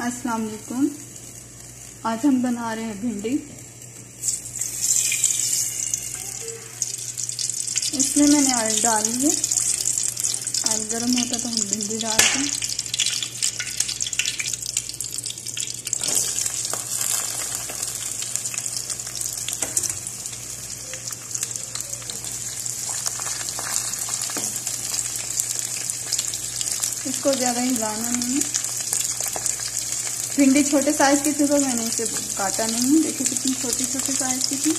अस्सलाम वालेकुम। आज हम बना रहे हैं भिंडी। इसमें मैंने ऑयल डाल लिया। ऑयल गर्म होता तो हम भिंडी डालते हैं। इसको ज़्यादा हिलाना नहीं है। भिंडी छोटे साइज की थी तो मैंने इसे काटा नहीं है। देखिए कितनी छोटी छोटी साइज की थी।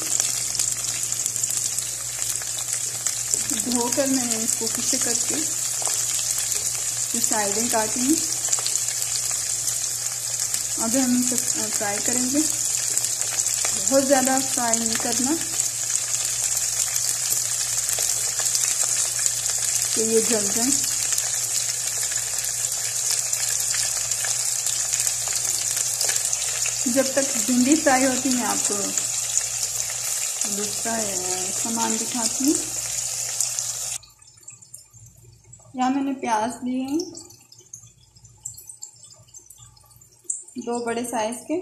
धोकर मैंने इसको पीछे करके साइडें काटी हैं। अभी हम इसे फ्राई करेंगे। बहुत ज़्यादा फ्राई नहीं करना कि ये जल जाए। जब तक भिंडी फ्राई होती है आपको दूसरा सामान दिखाती हूँ। यहाँ मैंने प्याज लिए हैं 2 बड़े साइज के,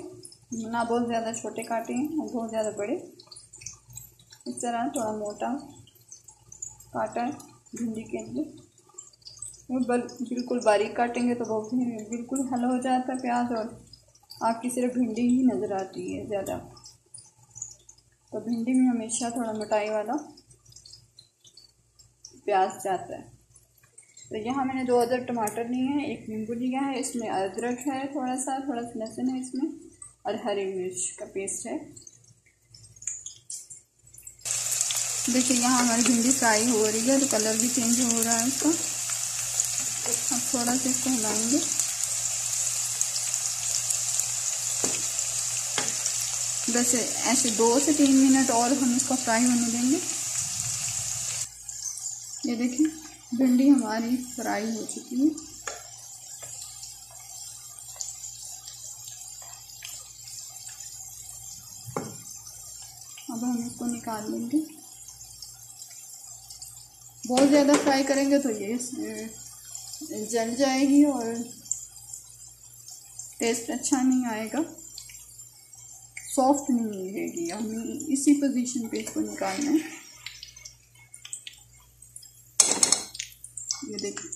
ना बहुत ज़्यादा छोटे काटे हैं और बहुत ज़्यादा बड़े। इस तरह थोड़ा मोटा काटा है भिंडी के लिए। बिल्कुल बारीक काटेंगे तो बहुत बिल्कुल हल हो जाता है प्याज और आपकी सिर्फ भिंडी ही नज़र आती है ज़्यादा। तो भिंडी में हमेशा थोड़ा मोटाई वाला प्याज जाता है। तो यहाँ मैंने 2 अदर टमाटर लिए हैं, 1 नींबू लिया है। इसमें अदरक है थोड़ा सा लहसुन है इसमें और हरी मिर्च का पेस्ट है। देखिए यहाँ हमारी भिंडी फ्राई हो रही है तो कलर भी चेंज हो रहा है इसका। अब थोड़ा सा इसको हिलाएंगे। बस ऐसे 2 से 3 मिनट और हम इसको फ्राई होने देंगे। ये देखिए भिंडी हमारी फ्राई हो चुकी है। अब हम इसको निकाल लेंगे। बहुत ज़्यादा फ्राई करेंगे तो ये जल जाएगी और टेस्ट अच्छा नहीं आएगा, सॉफ्ट नहीं रहेगी। हमें इसी पोजीशन पे इसको निकालना है। ये देखिए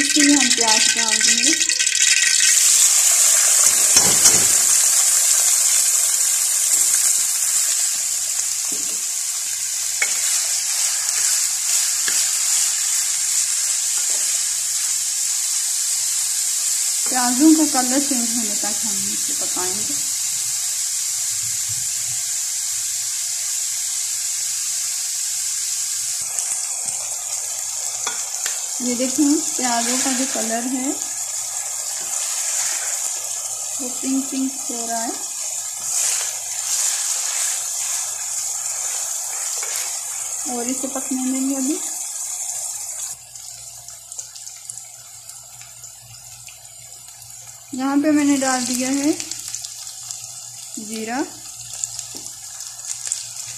इसलिए हम प्याज डाल देंगे। प्याजों का कलर चेंज होने तक हम इसे पकाएंगे। ये देखिए प्याजों का जो कलर है वो पिंक पिंक हो रहा है। और इसे पकने देंगे अभी। यहाँ पे मैंने डाल दिया है जीरा।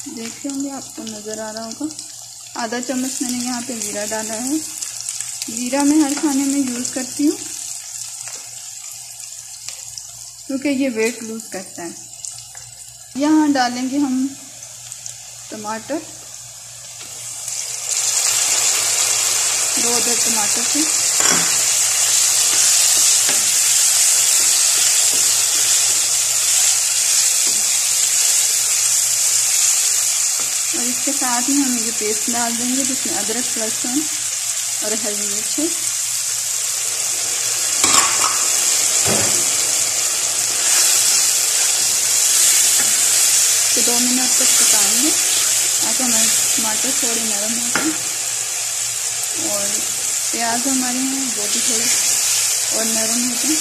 देख होंगे आपको नज़र आ रहा होगा। आधा चम्मच मैंने यहाँ पे जीरा डाला है। जीरा मैं हर खाने में यूज़ करती हूँ क्योंकि ये वेट लूज़ करता है। यहाँ डालेंगे हम टमाटर, 2 अदर टमाटर थे। और इसके साथ ही हम ये पेस्ट डाल देंगे जिसमें अदरक लहसुन और हरी मिर्च है। 2 मिनट तक पकाएंगे ताकि हमारे टमाटर थोड़े नरम हो जाए और प्याज हमारे हैं वो भी थोड़े और नरम हो जाए।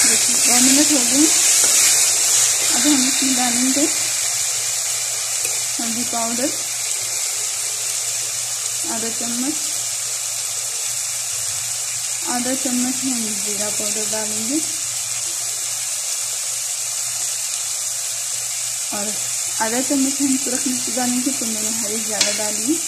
देखिए 2 मिनट हो गए। अब हम इसमें डालेंगे हल्दी पाउडर आधा चम्मच हम जीरा पाउडर डालेंगे और आधा चम्मच हम सूरख मिर्च डालेंगे, तो मैंने हरी ज़्यादा डाली है।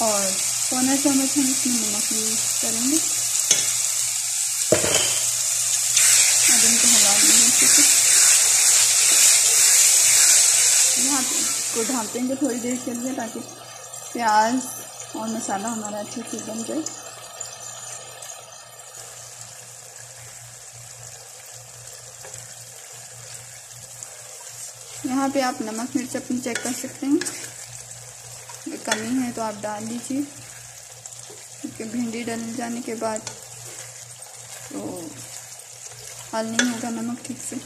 और पौना चम्मच हम इसमें नमक यूज करेंगे। अब इनको हिला देंगे अच्छे से। यहाँ को ढाँप देंगे थोड़ी देर के लिए ताकि प्याज और मसाला हमारा अच्छे से बन जाए। यहाँ पे आप नमक मिर्च अपनी चेक कर सकते हैं, अगर कमी है तो आप डाल दीजिए, क्योंकि भिंडी डल जाने के बाद तो हल नहीं होगा नमक ठीक से।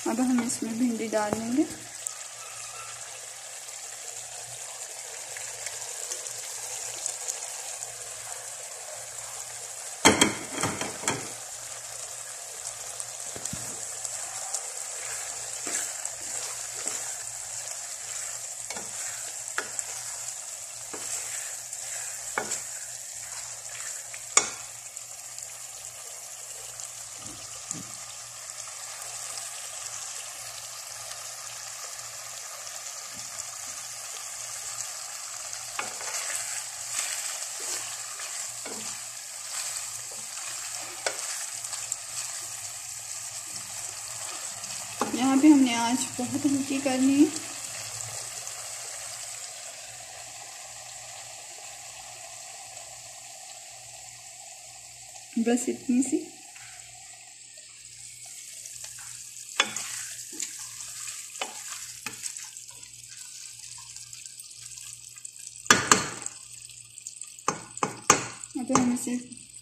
अब हम इसमें भिंडी डाल देंगे। यहाँ पे हमने आँच बहुत हल्की करनी है। बस इतनी सी। अब हम इसे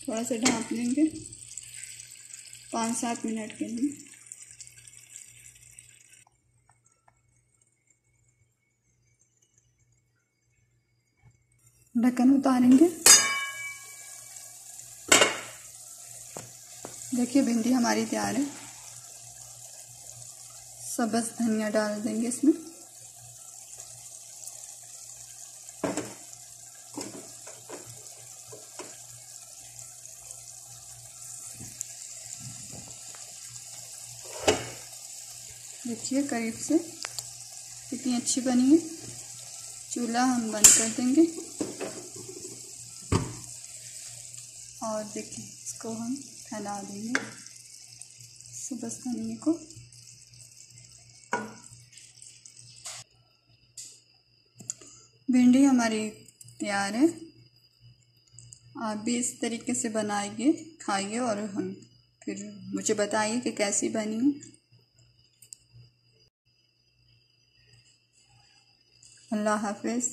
थोड़ा सा ढाँप लेंगे 5-7 मिनट के लिए। ढक्कन उतारेंगे। देखिए भिंडी हमारी तैयार है। सब्ज़ धनिया डाल देंगे इसमें। देखिए करीब से कितनी अच्छी बनी है। चूल्हा हम बंद कर देंगे और देखिए इसको हम फैला देंगे सब्ज़ धनिया को। भिंडी हमारी तैयार है। आप भी इस तरीके से बनाइए, खाइए और हम फिर मुझे बताइए कि कैसी बनी है। अल्लाह हाफ़िज़।